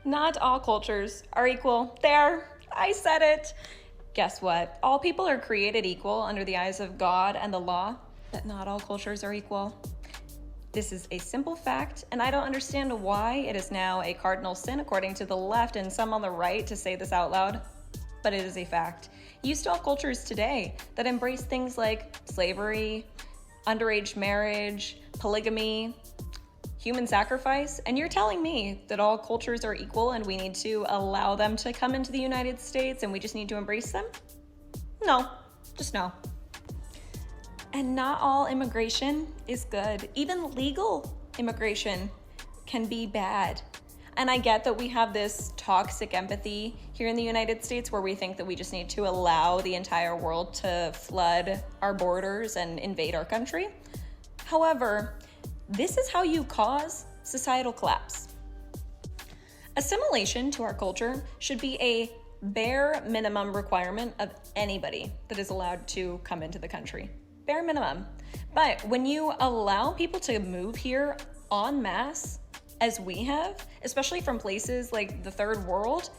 Not all cultures are equal. There, I said it. Guess what? All people are created equal under the eyes of God and the law, but not all cultures are equal. This is a simple fact, and I don't understand why it is now a cardinal sin according to the left and some on the right to say this out loud, but it is a fact. You still have cultures today that embrace things like slavery, underage marriage, polygamy, human sacrifice, and you're telling me that all cultures are equal and we need to allow them to come into the United States and we just need to embrace them? No, just no. And not all immigration is good. Even legal immigration can be bad. And I get that we have this toxic empathy here in the United States where we think that we just need to allow the entire world to flood our borders and invade our country. However, this is how you cause societal collapse. Assimilation to our culture should be a bare minimum requirement of anybody that is allowed to come into the country. Bare minimum. But when you allow people to move here en masse, as we have, especially from places like the third world,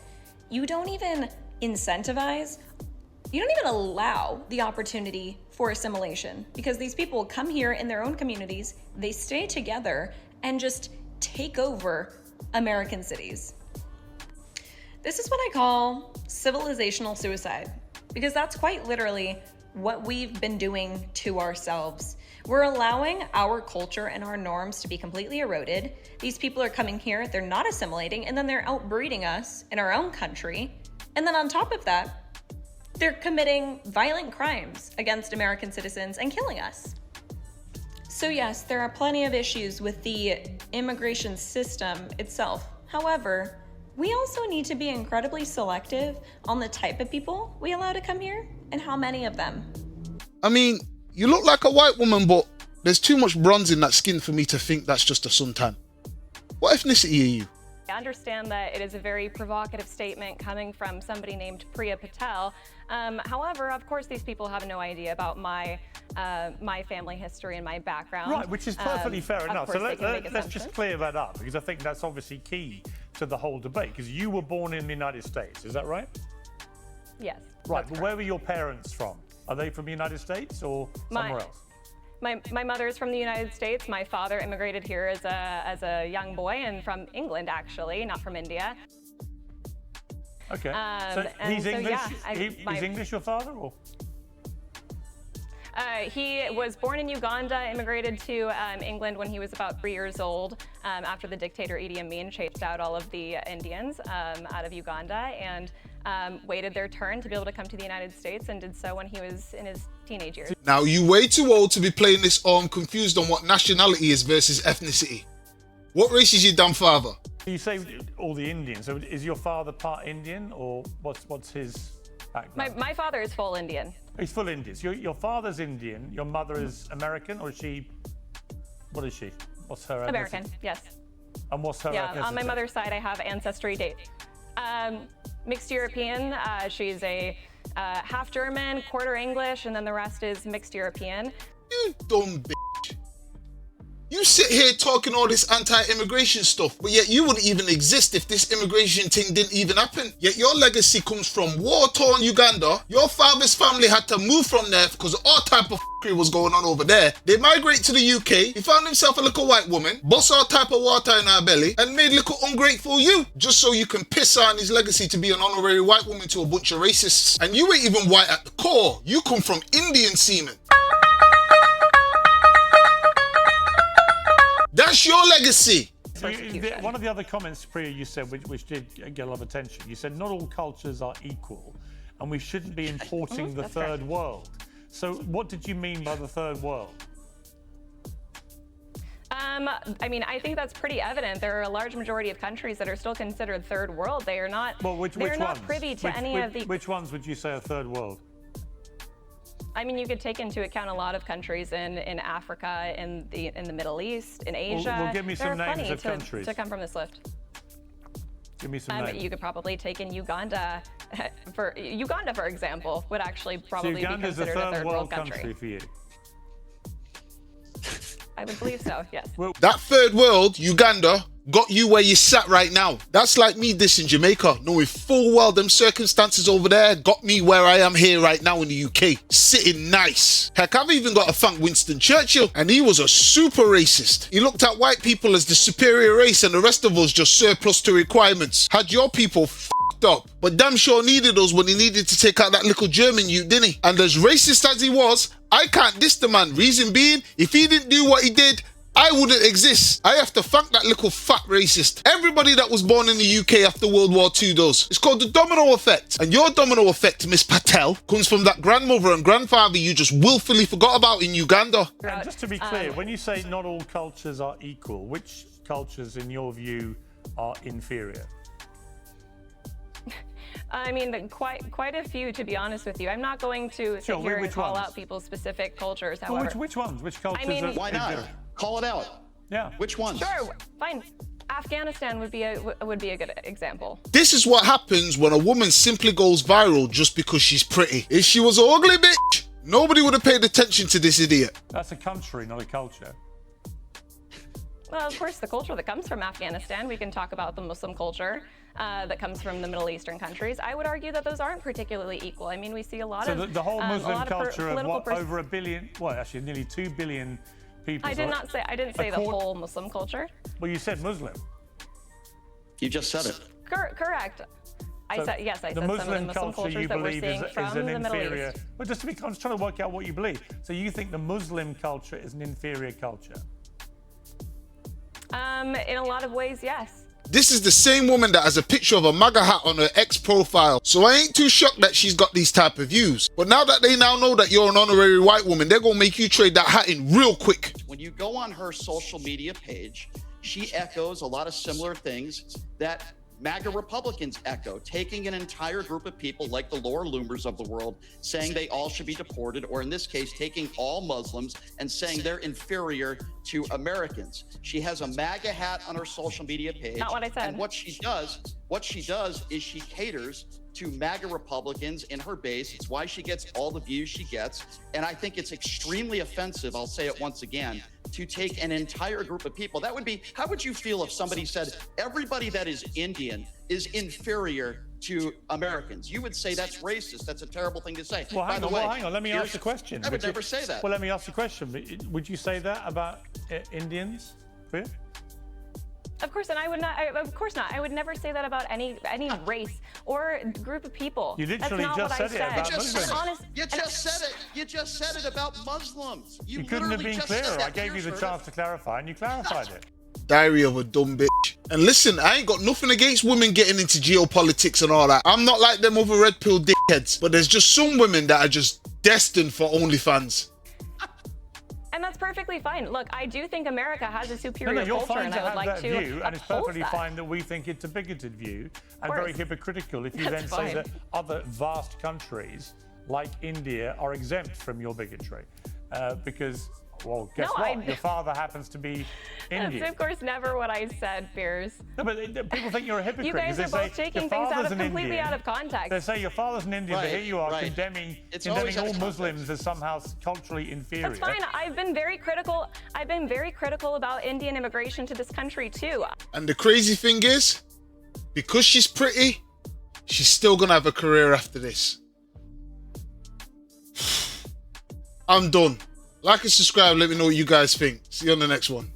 you don't even incentivize, you don't even allow the opportunity for assimilation, because these people come here in their own communities, they stay together and just take over American cities. This is what I call civilizational suicide, because that's quite literally what we've been doing to ourselves. We're allowing our culture and our norms to be completely eroded. These people are coming here, they're not assimilating, and then they're outbreeding us in our own country. And then on top of that, they're committing violent crimes against American citizens and killing us. So yes, there are plenty of issues with the immigration system itself. However, we also need to be incredibly selective on the type of people we allow to come here and how many of them. I mean, you look like a white woman, but there's too much bronze in that skin for me to think that's just a suntan. What ethnicity are you? I understand that it is a very provocative statement coming from somebody named Priya Patel. However, of course, these people have no idea about my family history and my background. Right, which is perfectly fair enough. So let's just clear that up, because I think that's obviously key to the whole debate, because you were born in the United States, is that right? Yes. Right, but where were your parents from? Are they from the United States or somewhere else? My mother's from the United States. My father immigrated here as a young boy and from England, actually, not from India. Okay, so he's English? He's English, your father, or? He was born in Uganda, immigrated to England when he was about 3 years old after the dictator Idi Amin chased out all of the Indians out of Uganda, and waited their turn to be able to come to the United States, and did so when he was in his teenage years. Now, you way too old to be playing this confused on what nationality is versus ethnicity. What race is your damn father? You say all the Indians, so is your father part Indian, or what's his background? My father is full Indian. He's full Indian. So your father's Indian, your mother is American, or is she, what is she? What's her ethnicity? American, yes. And what's her ethnicity? On my mother's side, I have ancestry date. Mixed European. She's a half German, quarter English, and then the rest is mixed European. You dumb bitch. You sit here talking all this anti-immigration stuff, but yet you wouldn't even exist if this immigration thing didn't even happen. Yet your legacy comes from war-torn Uganda. Your father's family had to move from there because all type of f***ry was going on over there. They migrate to the UK. He found himself a little white woman, bust all type of water in her belly, and made little ungrateful you, just so you can piss on his legacy to be an honorary white woman to a bunch of racists. And you ain't even white at the core. You come from Indian semen. That's your legacy. One of the other comments, Priya, you said, which did get a lot of attention, you said not all cultures are equal and we shouldn't be importing the third world. So what did you mean by the third world? I mean, I think that's pretty evident. There are a large majority of countries that are still considered third world. They are not, they're not privy to any of the... Which ones would you say are third world? I mean, you could take into account a lot of countries in Africa, in the Middle East, in Asia. Well, give me some names of countries to come from this list. Give me some names. You could probably take in Uganda. Uganda, for example, would actually probably be considered a third world country for you. I would believe so, yes. That third world, Uganda, got you where you sat right now. That's like me dissing Jamaica, knowing full well them circumstances over there got me where I am here right now in the UK, sitting nice. Heck, I've even got to thank Winston Churchill, and he was a super racist. He looked at white people as the superior race and the rest of us just surplus to requirements. Had your people f***ed up, but damn sure needed us when he needed to take out that little German youth, didn't he? And as racist as he was, I can't diss the man. Reason being, if he didn't do what he did, I wouldn't exist. I have to thank that little fat racist. Everybody that was born in the UK after World War II does. It's called the domino effect. And your domino effect, Miss Patel, comes from that grandmother and grandfather you just willfully forgot about in Uganda. And just to be clear, when you say not all cultures are equal, which cultures, in your view, are inferior? I mean, quite a few, to be honest with you. I'm not going to sit here and call out people's specific cultures, however. Well, which ones? Which cultures? I mean, are why not? inferior? Call it out. Yeah. Which ones? Sure, fine. Afghanistan would be a good example. This is what happens when a woman simply goes viral just because she's pretty. If she was an ugly bitch, nobody would have paid attention to this idiot. That's a country, not a culture. Well, of course, the culture that comes from Afghanistan, we can talk about the Muslim culture that comes from the Middle Eastern countries. I would argue that those aren't particularly equal. I mean, we see a lot of... So the whole Muslim culture of what, political over a billion, well, actually nearly 2 billion people. I didn't say the whole Muslim culture. Well, you said Muslim. You just said it. Correct. I said some of the Muslim cultures that we're seeing from the Middle East. Well, just to be, I'm just trying to work out what you believe. So you think the Muslim culture is an inferior culture? In a lot of ways, yes. This is the same woman that has a picture of a MAGA hat on her ex profile, so I ain't too shocked that she's got these type of views. But now that they now know that you're an honorary white woman, they're gonna make you trade that hat in real quick. When you go on her social media page, she echoes a lot of similar things that MAGA Republicans echo, taking an entire group of people like the Laura Loomers of the world, saying they all should be deported, or in this case, taking all Muslims and saying they're inferior to Americans. She has a MAGA hat on her social media page. Not what I said. And what she does is she caters to MAGA Republicans in her base. It's why she gets all the views she gets. And I think it's extremely offensive, I'll say it once again, to take an entire group of people. That would be, how would you feel if somebody said everybody that is Indian is inferior to Americans? You would say that's racist. That's a terrible thing to say. Well, By the way, hang on. Let me ask the question. I would never say that. Well, let me ask the question. Would you say that about Indians, Priya? Of course, and I would not. Of course not. I would never say that about any race or group of people. You literally That's not just what said I it about said. Muslims. You just said it about Muslims. You couldn't have been clearer. I gave you the chance to clarify, and you clarified it. Diary of a dumb bitch. And listen, I ain't got nothing against women getting into geopolitics and all that. I'm not like them other red pill dickheads. But there's just some women that are just destined for OnlyFans. And that's perfectly fine. Look, I do think America has a superior you're culture, fine and to I would have like that to view, and it's uphold perfectly that. fine that we think it's a bigoted view and very hypocritical if you then That's say fine. that other vast countries like India are exempt from your bigotry. Because, well, guess what? Your father happens to be Indian. That's of course never what I said, Piers. No, but people think you're a hypocrite. You guys because are they both say taking your things father's an completely Indian. out of context. They say your father's an Indian, but here you are condemning always out all of Muslims as somehow culturally inferior. That's fine. I've been very critical about Indian immigration to this country too. And the crazy thing is, because she's pretty, she's still gonna have a career after this. I'm done. Like and subscribe, let me know what you guys think. See you on the next one.